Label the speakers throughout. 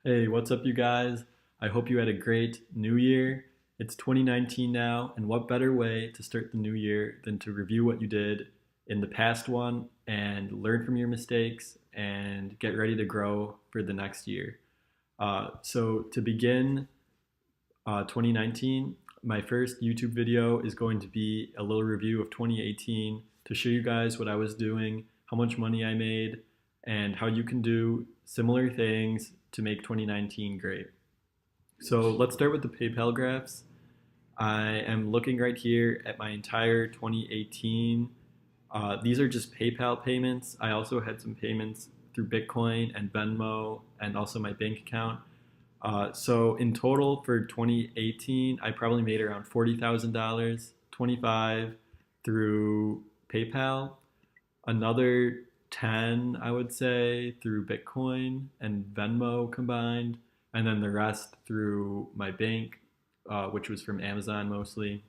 Speaker 1: Hey, what's up, you guys? I hope you had a great new year. It's 2019 now, and what better way to start the new year than to review what you did in the past one and learn from your mistakes and get ready to grow for the next year? So, to begin 2019, my first YouTube video is going to be a little review of 2018 to show you guys what I was doing, how much money I made, and how you can do similar things to make 2019 great. So let's start with the PayPal graphs. I am looking right here at my entire 2018. These are just PayPal payments. I also had some payments through Bitcoin and Venmo and also my bank account. So in total for 2018, I probably made around $40,000, 25 through PayPal, another 10, I would say, through Bitcoin and Venmo combined, and then the rest through my bank, which was from Amazon mostly.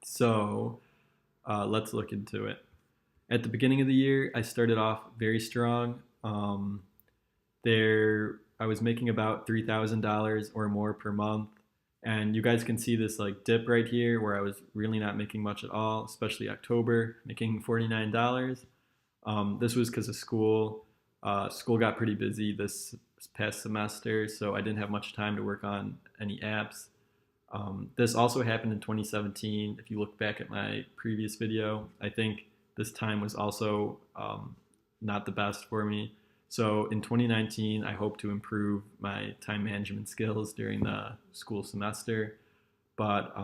Speaker 1: So let's look into it. At the beginning of the year, I started off very strong. There, I was making about $3,000 or more per month, and you guys can see this like dip right here where I was really not making much at all, especially October, making $49. This was because of school. School got pretty busy this past semester, so I didn't have much time to work on any apps. This also happened in 2017. If you look back at my previous video, I think this time was also not the best for me. So in 2019, I hope to improve my time management skills during the school semester. But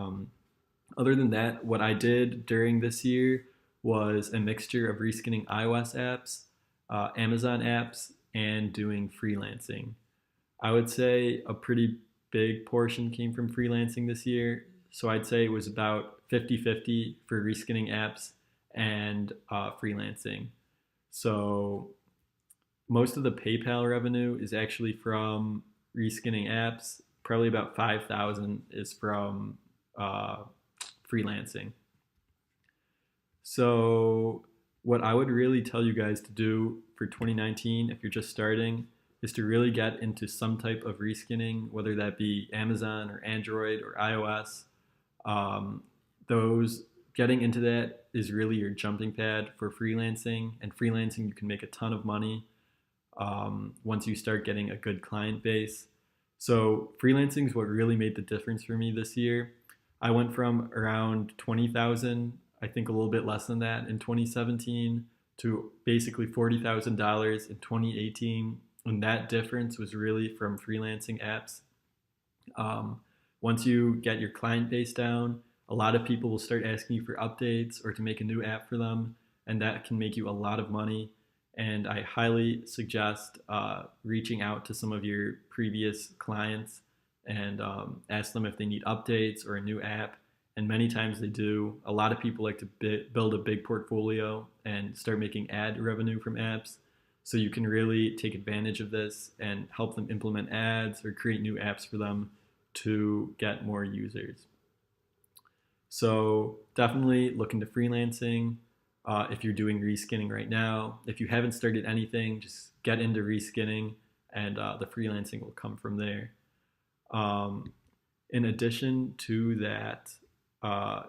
Speaker 1: other than that, what I did during this year was a mixture of reskinning iOS apps, Amazon apps, and doing freelancing. I would say a pretty big portion came from freelancing this year. So I'd say it was about 50-50 for reskinning apps and freelancing. So most of the PayPal revenue is actually from reskinning apps. Probably about 5,000 is from freelancing. So, what I would really tell you guys to do for 2019, if you're just starting, is to really get into some type of reskinning, whether that be Amazon or Android or iOS. Those getting into that is really your jumping pad for freelancing. And freelancing, you can make a ton of money once you start getting a good client base. So, freelancing is what really made the difference for me this year. I went from around 20,000, I think a little bit less than that in 2017, to basically $40,000 in 2018. And that difference was really from freelancing apps. Um, Once you get your client base down, a lot of people will start asking you for updates or to make a new app for them, and that can make you a lot of money. And I highly suggest reaching out to some of your previous clients and ask them if they need updates or a new app. And many times they do. A lot of people like to build a big portfolio and start making ad revenue from apps. So you can really take advantage of this and help them implement ads or create new apps for them to get more users. So definitely look into freelancing. If you're doing reskinning right now, if you haven't started anything, just get into reskinning, and the freelancing will come from there. Um, in addition to that, uh,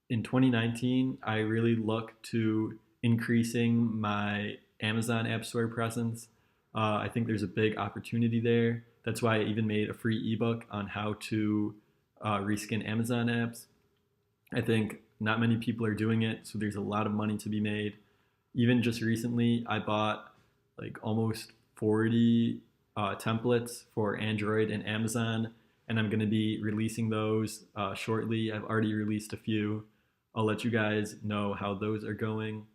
Speaker 1: in 2019, I really look to increasing my Amazon App Store presence. I think there's a big opportunity there. That's why I even made a free ebook on how to reskin Amazon apps. I think not many people are doing it, so there's a lot of money to be made. Even just recently, I bought like almost 40 templates for Android and Amazon, and I'm going to be releasing those shortly. I've already released a few. I'll let you guys know how those are going.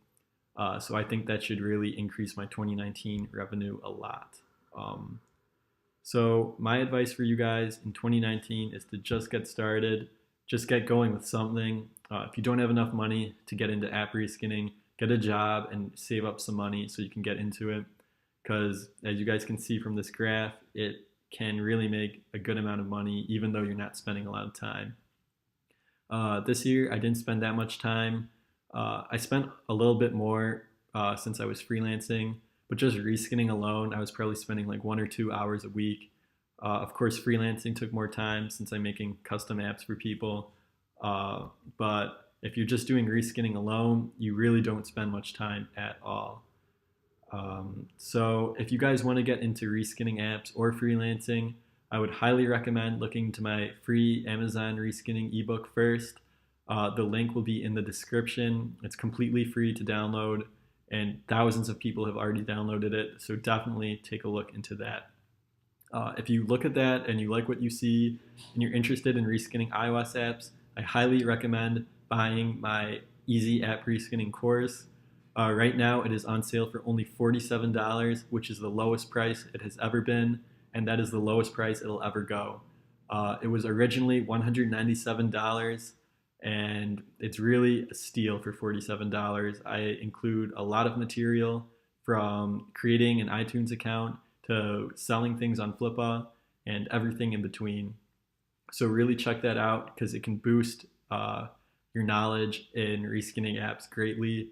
Speaker 1: So I think that should really increase my 2019 revenue a lot. Um, so my advice for you guys in 2019 is to just get started, just get going with something. If you don't have enough money to get into app reskinning, get a job and save up some money so you can get into it. Because as you guys can see from this graph, it can really make a good amount of money even though you're not spending a lot of time. This year, I didn't spend that much time. I spent a little bit more since I was freelancing, but just reskinning alone, I was probably spending like 1 or 2 hours a week. Of course, freelancing took more time since I'm making custom apps for people. But if you're just doing reskinning alone, you really don't spend much time at all. So if you guys want to get into reskinning apps or freelancing, I would highly recommend looking to my free Amazon reskinning ebook first. The link will be in the description. It's completely free to download, and thousands of people have already downloaded it. So definitely take a look into that. If you look at that and you like what you see and you're interested in reskinning iOS apps, I highly recommend buying my Easy App Reskinning course. Right now, it is on sale for only $47, which is the lowest price it has ever been, and that is the lowest price it'll ever go. It was originally $197, and it's really a steal for $47. I include a lot of material from creating an iTunes account to selling things on Flippa and everything in between. So really check that out because it can boost your knowledge in reskinning apps greatly.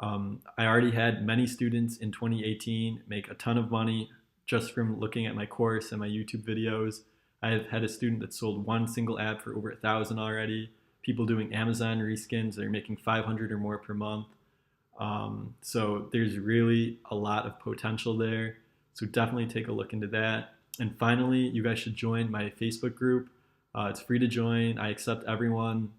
Speaker 1: I already had many students in 2018 make a ton of money just from looking at my course and my YouTube videos. I've had a student that sold one single app for over 1,000 already. People doing Amazon reskins, they're making 500 or more per month. So there's really a lot of potential there. So definitely take a look into that. And finally, you guys should join my Facebook group. It's free to join. I accept everyone.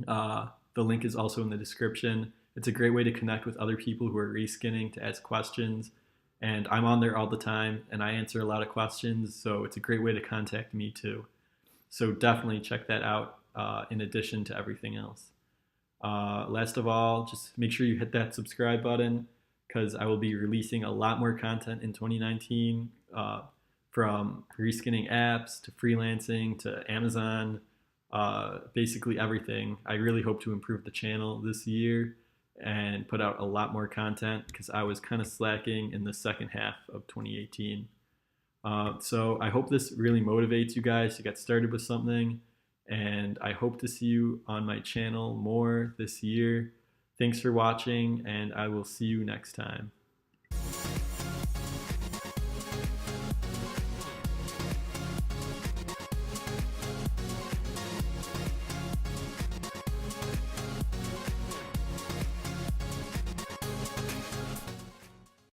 Speaker 1: The link is also in the description. It's a great way to connect with other people who are reskinning, to ask questions. And I'm on there all the time, and I answer a lot of questions. So it's a great way to contact me too. So definitely check that out in addition to everything else. Last of all, just make sure you hit that subscribe button because I will be releasing a lot more content in 2019 from reskinning apps to freelancing to Amazon, basically everything. I really hope to improve the channel this year and put out a lot more content because I was kind of slacking in the second half of 2018. So I hope this really motivates you guys to get started with something, and I hope to see you on my channel more this year. Thanks for watching, and I will see you next time.